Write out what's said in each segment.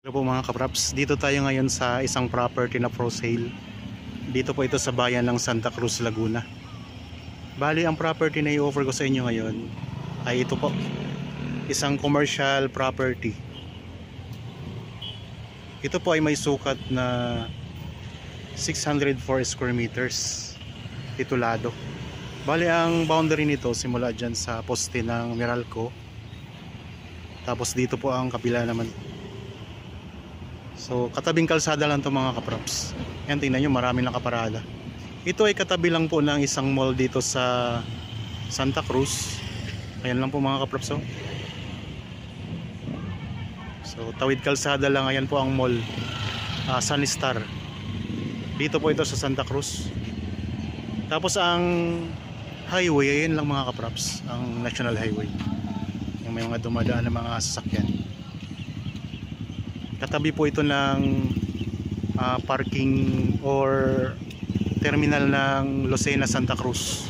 Hello po mga kapraps, dito tayo ngayon sa isang property na for sale. Dito po ito sa bayan ng Santa Cruz, Laguna. Bali, ang property na i-offer ko sa inyo ngayon ay ito po, isang commercial property. Ito po ay may sukat na 604 square meters, titulado. Bali, ang boundary nito simula dyan sa poste ng Meralco, tapos dito po ang kabila naman. So katabing kalsada lang to mga kaprops. Yan, tingnan nyo, marami nakaparada. Ito ay katabi lang po ng isang mall dito sa Santa Cruz. Ayan lang po mga kaprops. So tawid kalsada lang, ayan po ang mall, Sunstar. Dito po ito sa Santa Cruz. Tapos ang highway, ayan lang mga kaprops, ang national highway. Yung may mga dumadaan na mga sasakyan. Katabi po ito ng parking or terminal ng Lucena Santa Cruz.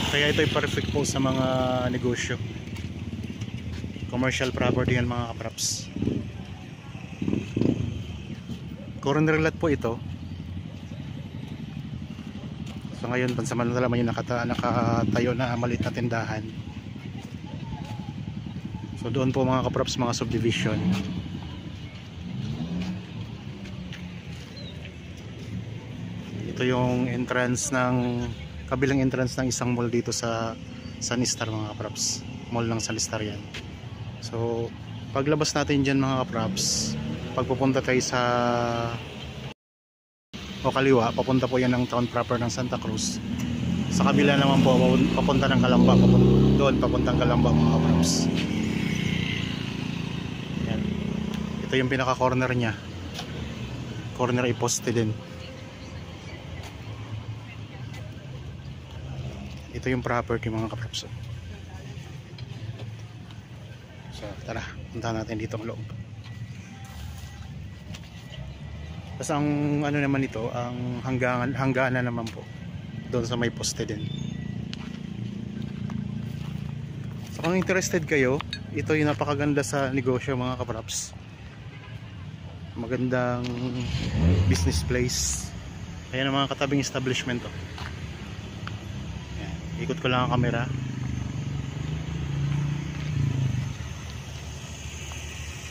Kaya ito ay perfect po sa mga negosyo. Commercial property yan mga kapraps. Corner lot po ito. So ngayon pansamantala may nakatayo na maliit na tindahan. So doon po mga kapraps, mga subdivision. Ito yung entrance ng kabilang entrance ng isang mall dito sa Sunstar mga kapraps. Mall ng Sunstar yan. So paglabas natin dyan mga kapraps, pagpupunta tayo sa kaliwa, papunta po yan ng town proper ng Santa Cruz. Sa kabila naman po papunta ng Calamba, doon papuntang Calamba mga kapraps. Yan. Ito yung pinaka corner nya. Corner ay poste din. Ito yung property mga kapraps. So tara, punta natin dito ang loob. Tapos ang ano naman ito, ang hangganan naman po doon sa may poste din. So kung interested kayo, ito yung napakaganda sa negosyo mga kapraps. Magandang business place. Ayan ang mga katabing establishment to. Ikot ko lang ang camera.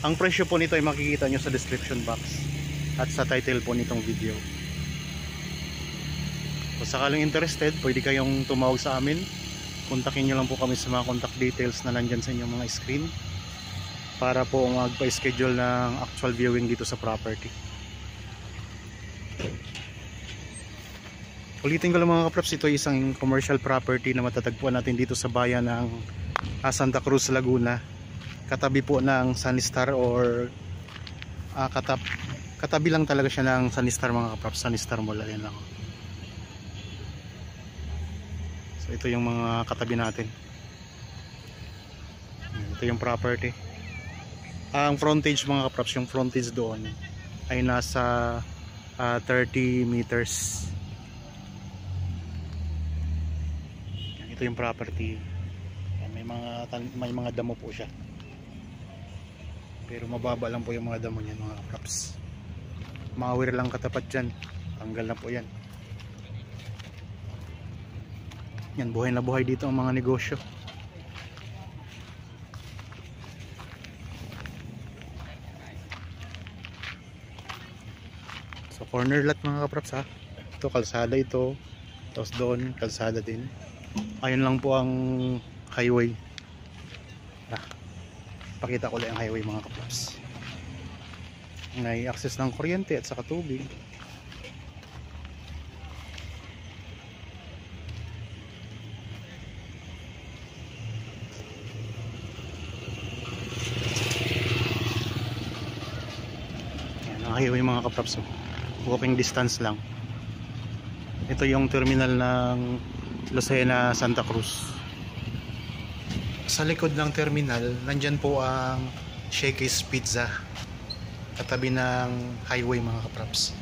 Ang presyo po nito ay makikita nyo sa description box at sa title po nitong video. Kung sakaling interested, pwede kayong tumawag sa amin. Kontakin nyo lang po kami sa mga contact details na nandyan sa inyong mga screen para po magpa-schedule ng actual viewing dito sa property. Ulitin ko lang mga kapraps, ito ay isang commercial property na matatagpuan natin dito sa bayan ng Santa Cruz, Laguna. Katabi po ng Sunstar or katabi lang talaga siya ng Sunstar mga kapraps, Sunstar Mall. Ayan lang. So ito yung mga katabi natin. Ito yung property. Ang frontage mga kapraps, yung frontage doon ay nasa 30 meters. Ito yung property. May mga damo po siya. Pero mababa lang po yung mga damo niyan mga kapraps. Mawir lang katapat dyan. Tanggal na po yan. Yan, buhay na buhay dito ang mga negosyo. So corner lot mga kapraps ha. Ito kalsada ito. Tapos doon kalsada din. Ayun lang po ang highway. Pakita ko lang ang highway mga kapraps. May access ng kuryente at saka tubig. Yan ang highway mga kapraps. Walking distance lang. Ito yung terminal ng Lucena Santa Cruz. Sa likod ng terminal, nandyan po ang Shakey's Pizza. Katabi ng highway mga kapraps.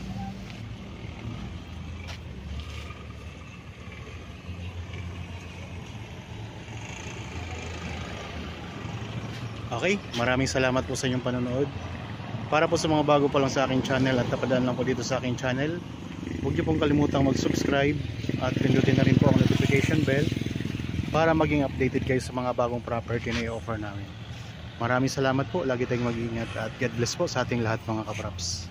Okay, maraming salamat po sa inyong panonood. Para po sa mga bago pa lang sa aking channel at napadaan lang po dito sa aking channel, huwag niyo pong kalimutang mag-subscribe at pindutin na rin po ang notification bell para maging updated kayo sa mga bagong property na i-offer namin. Maraming salamat po, lagi tayong mag-iingat at God bless po sa ating lahat mga kapraps.